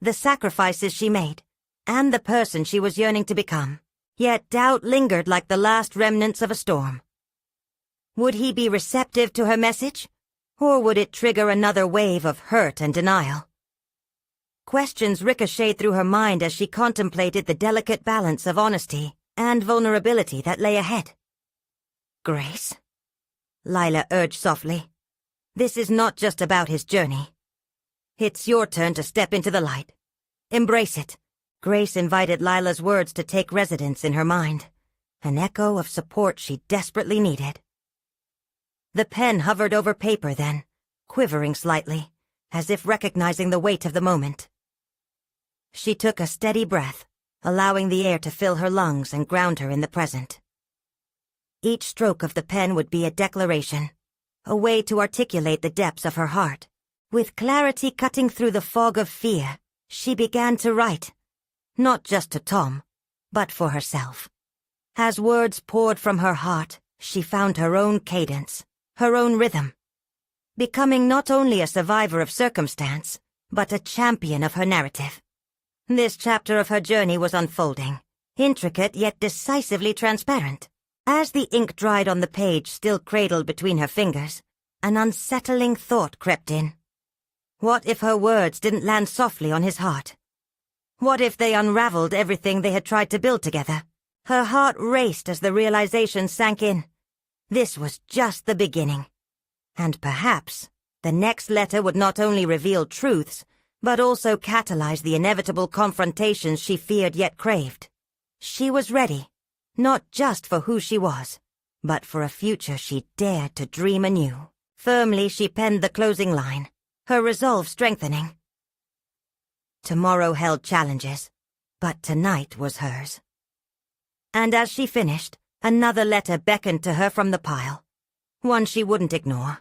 A: The sacrifices she made, and the person she was yearning to become. Yet doubt lingered like the last remnants of a storm. Would he be receptive to her message, or would it trigger another wave of hurt and denial? Questions ricocheted through her mind as she contemplated the delicate balance of honesty and vulnerability that lay ahead. "Grace," Lila urged softly, "this is not just about his journey. It's your turn to step into the light. Embrace it." Grace invited Lila's words to take residence in her mind, an echo of support she desperately needed. The pen hovered over paper then, quivering slightly, as if recognizing the weight of the moment. She took a steady breath, allowing the air to fill her lungs and ground her in the present. Each stroke of the pen would be a declaration, a way to articulate the depths of her heart. With clarity cutting through the fog of fear, she began to write. Not just to Tom, but for herself. As words poured from her heart, she found her own cadence, her own rhythm, becoming not only a survivor of circumstance, but a champion of her narrative. This chapter of her journey was unfolding, intricate yet decisively transparent. As the ink dried on the page still cradled between her fingers, an unsettling thought crept in. What if her words didn't land softly on his heart? What if they unraveled everything they had tried to build together? Her heart raced as the realization sank in. This was just the beginning. And perhaps the next letter would not only reveal truths, but also catalyze the inevitable confrontations she feared yet craved. She was ready, not just for who she was, but for a future she dared to dream anew. Firmly she penned the closing line, her resolve strengthening. Tomorrow held challenges, but tonight was hers. And as she finished, another letter beckoned to her from the pile, one she wouldn't ignore.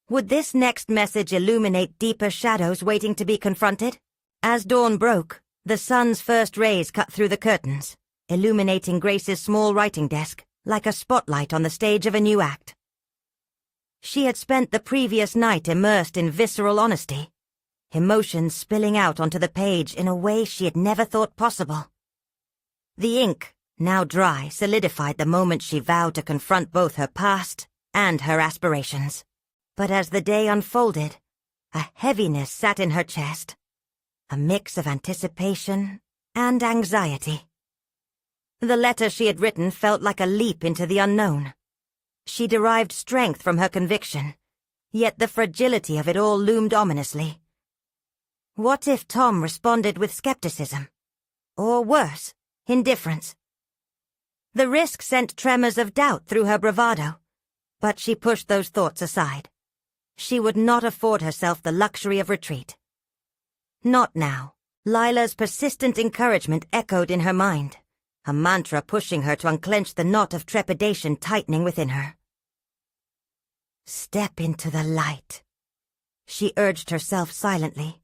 A: Would this next message illuminate deeper shadows waiting to be confronted? As dawn broke, the sun's first rays cut through the curtains, illuminating Grace's small writing desk like a spotlight on the stage of a new act. She had spent the previous night immersed in visceral honesty, emotions spilling out onto the page in a way she had never thought possible. The ink, now dry, solidified the moment she vowed to confront both her past and her aspirations. But as the day unfolded, a heaviness sat in her chest, a mix of anticipation and anxiety. The letter she had written felt like a leap into the unknown. She derived strength from her conviction, yet the fragility of it all loomed ominously. What if Tom responded with skepticism? Or worse, indifference? The risk sent tremors of doubt through her bravado, but she pushed those thoughts aside. She would not afford herself the luxury of retreat. Not now. Lila's persistent encouragement echoed in her mind, a mantra pushing her to unclench the knot of trepidation tightening within her. "Step into the light," she urged herself silently,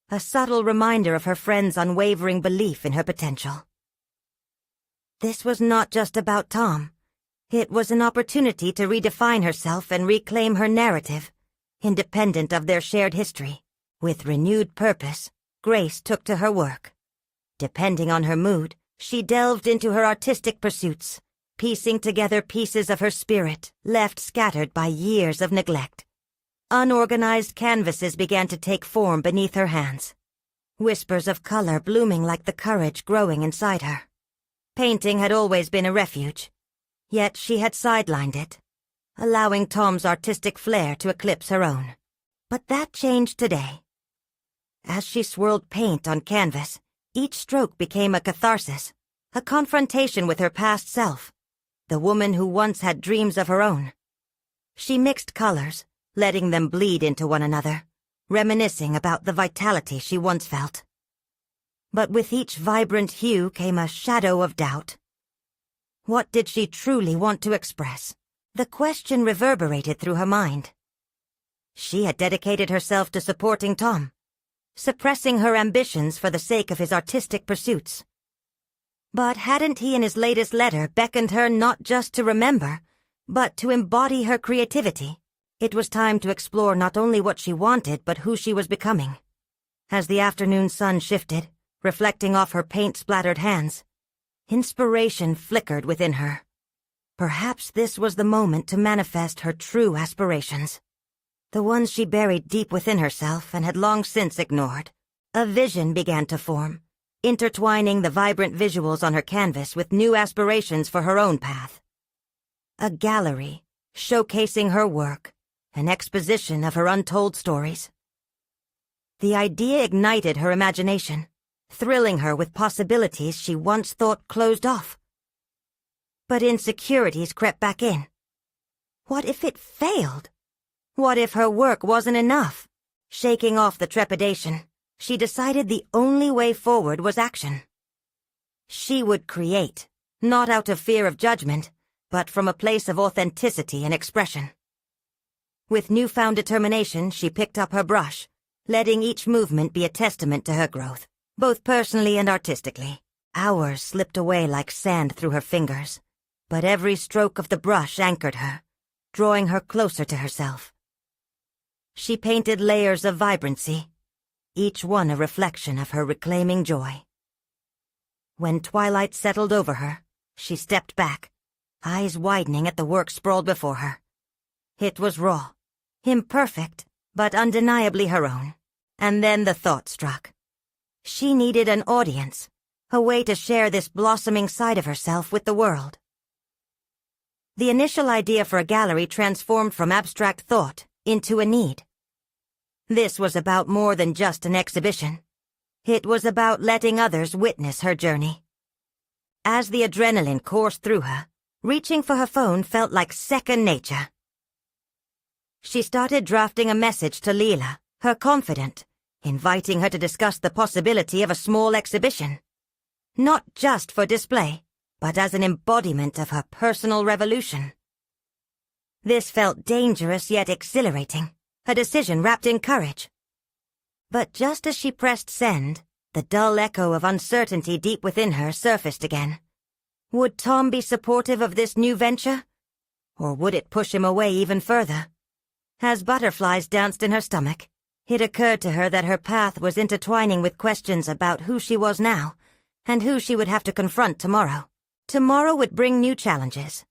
A: a subtle reminder of her friend's unwavering belief in her potential. This was not just about Tom. It was an opportunity to redefine herself and reclaim her narrative, independent of their shared history. With renewed purpose, Grace took to her work. Depending on her mood, she delved into her artistic pursuits, piecing together pieces of her spirit left scattered by years of neglect. Unorganized canvases began to take form beneath her hands, whispers of color blooming like the courage growing inside her. Painting had always been a refuge, yet she had sidelined it, allowing Tom's artistic flair to eclipse her own. But that changed today. As she swirled paint on canvas, each stroke became a catharsis, a confrontation with her past self, the woman who once had dreams of her own. She mixed colors, letting them bleed into one another, reminiscing about the vitality she once felt. But with each vibrant hue came a shadow of doubt. What did she truly want to express? The question reverberated through her mind. She had dedicated herself to supporting Tom, suppressing her ambitions for the sake of his artistic pursuits. But hadn't he in his latest letter beckoned her not just to remember, but to embody her creativity? It was time to explore not only what she wanted, but who she was becoming. As the afternoon sun shifted, reflecting off her paint-splattered hands, inspiration flickered within her. Perhaps this was the moment to manifest her true aspirations, the ones she buried deep within herself and had long since ignored. A vision began to form, intertwining the vibrant visuals on her canvas with new aspirations for her own path. A gallery, showcasing her work, an exposition of her untold stories. The idea ignited her imagination, thrilling her with possibilities she once thought closed off. But insecurities crept back in. What if it failed? What if her work wasn't enough? Shaking off the trepidation, she decided the only way forward was action. She would create, not out of fear of judgment, but from a place of authenticity and expression. With newfound determination, she picked up her brush, letting each movement be a testament to her growth, both personally and artistically. Hours slipped away like sand through her fingers, but every stroke of the brush anchored her, drawing her closer to herself. She painted layers of vibrancy, each one a reflection of her reclaiming joy. When twilight settled over her, she stepped back, eyes widening at the work sprawled before her. It was raw, imperfect, but undeniably her own. And then the thought struck. She needed an audience, a way to share this blossoming side of herself with the world. The initial idea for a gallery transformed from abstract thought into a need. This was about more than just an exhibition. It was about letting others witness her journey. As the adrenaline coursed through her, reaching for her phone felt like second nature. She started drafting a message to Leela, her confidant, inviting her to discuss the possibility of a small exhibition. Not just for display, but as an embodiment of her personal revolution. This felt dangerous yet exhilarating, a decision wrapped in courage. But just as she pressed send, the dull echo of uncertainty deep within her surfaced again. Would Tom be supportive of this new venture? Or would it push him away even further? As butterflies danced in her stomach, it occurred to her that her path was intertwining with questions about who she was now, and who she would have to confront tomorrow. Tomorrow would bring new challenges,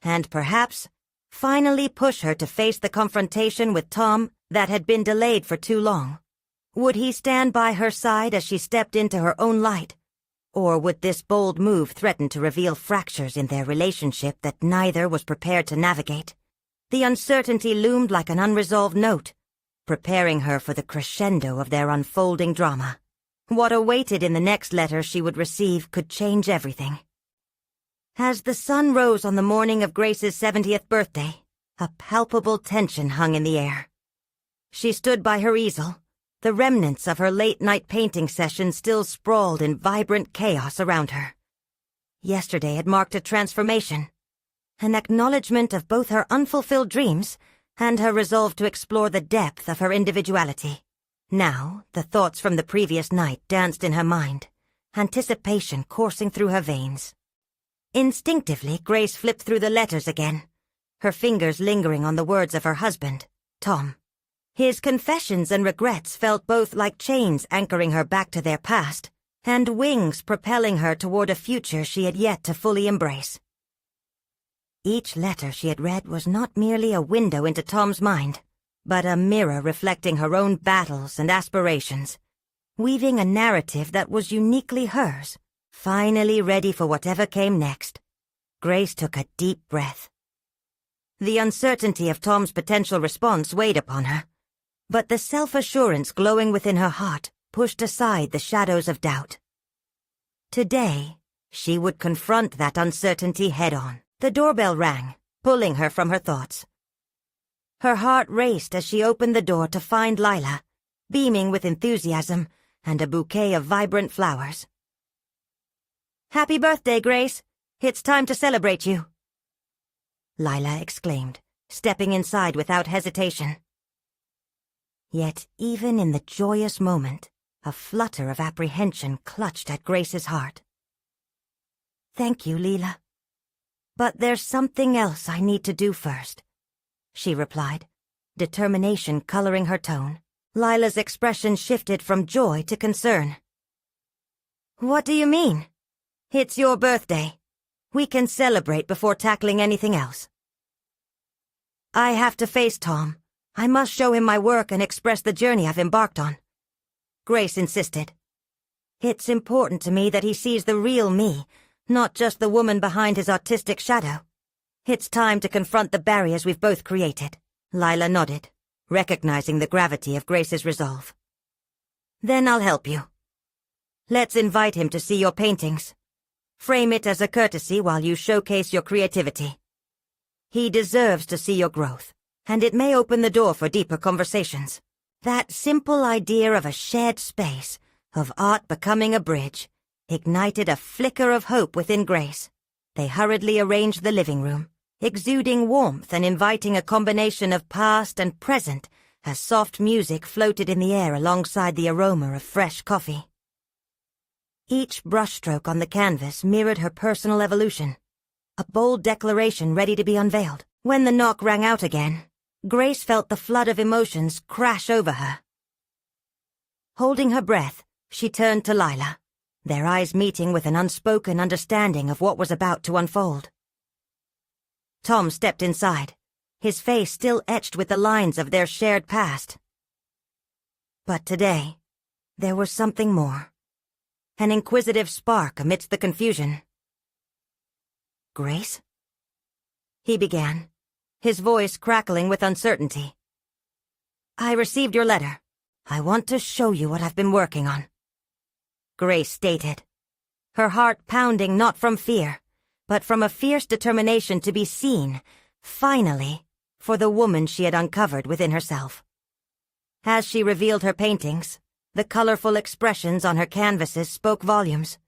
A: and perhaps finally push her to face the confrontation with Tom that had been delayed for too long. Would he stand by her side as she stepped into her own light? Or would this bold move threaten to reveal fractures in their relationship that neither was prepared to navigate? The uncertainty loomed like an unresolved note, preparing her for the crescendo of their unfolding drama. What awaited in the next letter she would receive could change everything. As the sun rose on the morning of Grace's 70th birthday, a palpable tension hung in the air. She stood by her easel, the remnants of her late-night painting session still sprawled in vibrant chaos around her. Yesterday had marked a transformation, an acknowledgement of both her unfulfilled dreams and her resolve to explore the depth of her individuality. Now, the thoughts from the previous night danced in her mind, anticipation coursing through her veins. Instinctively, Grace flipped through the letters again, her fingers lingering on the words of her husband, Tom. His confessions and regrets felt both like chains anchoring her back to their past, and wings propelling her toward a future she had yet to fully embrace. Each letter she had read was not merely a window into Tom's mind, but a mirror reflecting her own battles and aspirations, weaving a narrative that was uniquely hers, finally ready for whatever came next. Grace took a deep breath. The uncertainty of Tom's potential response weighed upon her, but the self-assurance glowing within her heart pushed aside the shadows of doubt. Today, she would confront that uncertainty head-on. The doorbell rang, pulling her from her thoughts. Her heart raced as she opened the door to find Lila, beaming with enthusiasm and a bouquet of vibrant flowers. "Happy birthday, Grace! It's time to celebrate you!" Lila exclaimed, stepping inside without hesitation. Yet even in the joyous moment, a flutter of apprehension clutched at Grace's heart. "Thank you, Lila. But there's something else I need to do first," she replied, determination coloring her tone. Lila's expression shifted from joy to concern. "What do you mean? It's your birthday. We can celebrate before tackling anything else." "I have to face Tom. I must show him my work and express the journey I've embarked on," Grace insisted. "It's important to me that he sees the real me, not just the woman behind his artistic shadow. It's time to confront the barriers we've both created." Lila nodded, recognizing the gravity of Grace's resolve. "Then I'll help you. Let's invite him to see your paintings. Frame it as a courtesy while you showcase your creativity. He deserves to see your growth, and it may open the door for deeper conversations." That simple idea of a shared space, of art becoming a bridge, ignited a flicker of hope within Grace. They hurriedly arranged the living room, exuding warmth and inviting a combination of past and present as soft music floated in the air alongside the aroma of fresh coffee. Each brushstroke on the canvas mirrored her personal evolution, a bold declaration ready to be unveiled. When the knock rang out again, Grace felt the flood of emotions crash over her. Holding her breath, she turned to Lila, their eyes meeting with an unspoken understanding of what was about to unfold. Tom stepped inside, his face still etched with the lines of their shared past. But today, there was something more, an inquisitive spark amidst the confusion. "Grace?" he began, his voice crackling with uncertainty. "I received your letter. I want to show you what I've been working on," Grace stated, her heart pounding not from fear, but from a fierce determination to be seen, finally, for the woman she had uncovered within herself. As she revealed her paintings, the colorful expressions on her canvases spoke volumes,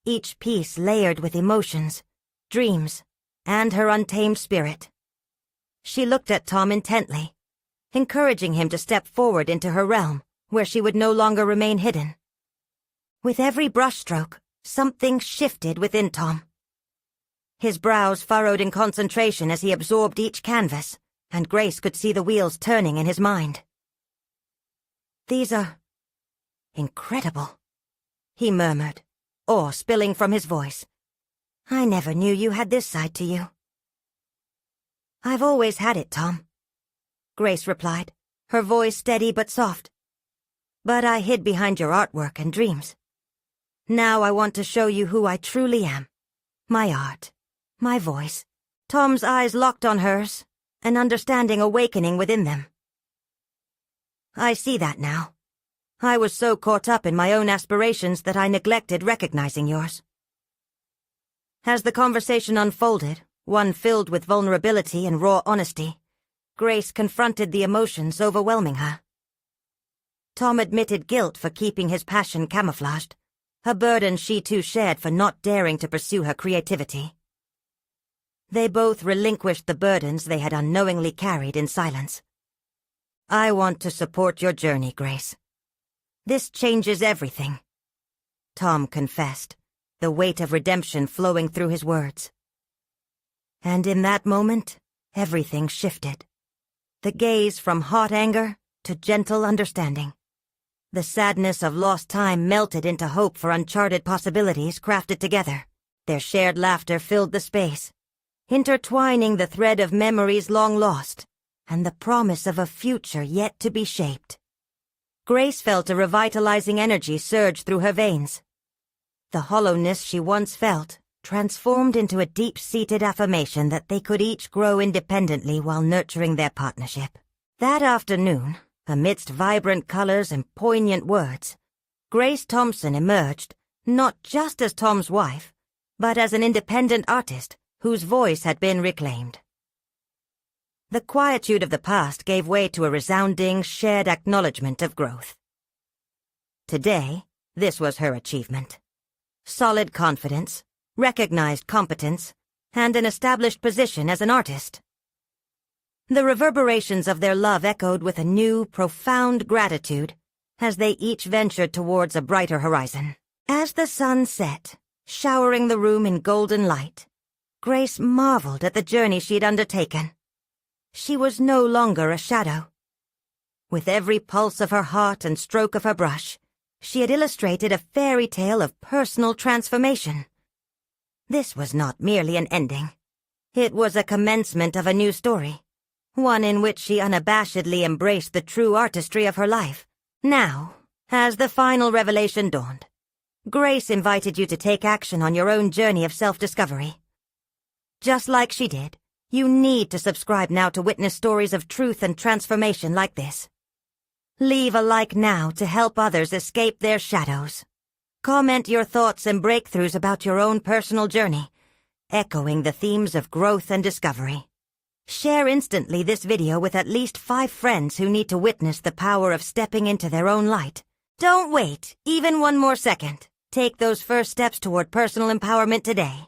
A: each piece layered with emotions, dreams, and her untamed spirit. She looked at Tom intently, encouraging him to step forward into her realm, where she would no longer remain hidden. With every brushstroke, something shifted within Tom. His brows furrowed in concentration as he absorbed each canvas, and Grace could see the wheels turning in his mind. "These are incredible," he murmured, awe spilling from his voice. "I never knew you had this side to you." "I've always had it, Tom," Grace replied, her voice steady but soft. "But I hid behind your artwork and dreams. Now I want to show you who I truly am. My art, my voice." Tom's eyes locked on hers, an understanding awakening within them. "I see that now. I was so caught up in my own aspirations that I neglected recognizing yours." As the conversation unfolded, one filled with vulnerability and raw honesty, Grace confronted the emotions overwhelming her. Tom admitted guilt for keeping his passion camouflaged, a burden she too shared for not daring to pursue her creativity. They both relinquished the burdens they had unknowingly carried in silence. "I want to support your journey, Grace. This changes everything," Tom confessed, the weight of redemption flowing through his words. And in that moment, everything shifted. The gaze from hot anger to gentle understanding. The sadness of lost time melted into hope for uncharted possibilities crafted together. Their shared laughter filled the space, intertwining the thread of memories long lost and the promise of a future yet to be shaped. Grace felt a revitalizing energy surge through her veins. The hollowness she once felt transformed into a deep-seated affirmation that they could each grow independently while nurturing their partnership. That afternoon, amidst vibrant colors and poignant words, Grace Thompson emerged, not just as Tom's wife, but as an independent artist whose voice had been reclaimed. The quietude of the past gave way to a resounding, shared acknowledgement of growth. Today, this was her achievement. Solid confidence, recognized competence, and an established position as an artist. The reverberations of their love echoed with a new, profound gratitude as they each ventured towards a brighter horizon. As the sun set, showering the room in golden light, Grace marveled at the journey she had undertaken. She was no longer a shadow. With every pulse of her heart and stroke of her brush, she had illustrated a fairy tale of personal transformation. This was not merely an ending. It was a commencement of a new story, one in which she unabashedly embraced the true artistry of her life. Now, as the final revelation dawned, Grace invited you to take action on your own journey of self-discovery. Just like she did, you need to subscribe now to witness stories of truth and transformation like this. Leave a like now to help others escape their shadows. Comment your thoughts and breakthroughs about your own personal journey, echoing the themes of growth and discovery. Share instantly this video with at least 5 friends who need to witness the power of stepping into their own light. Don't wait even one more second. Take those first steps toward personal empowerment today.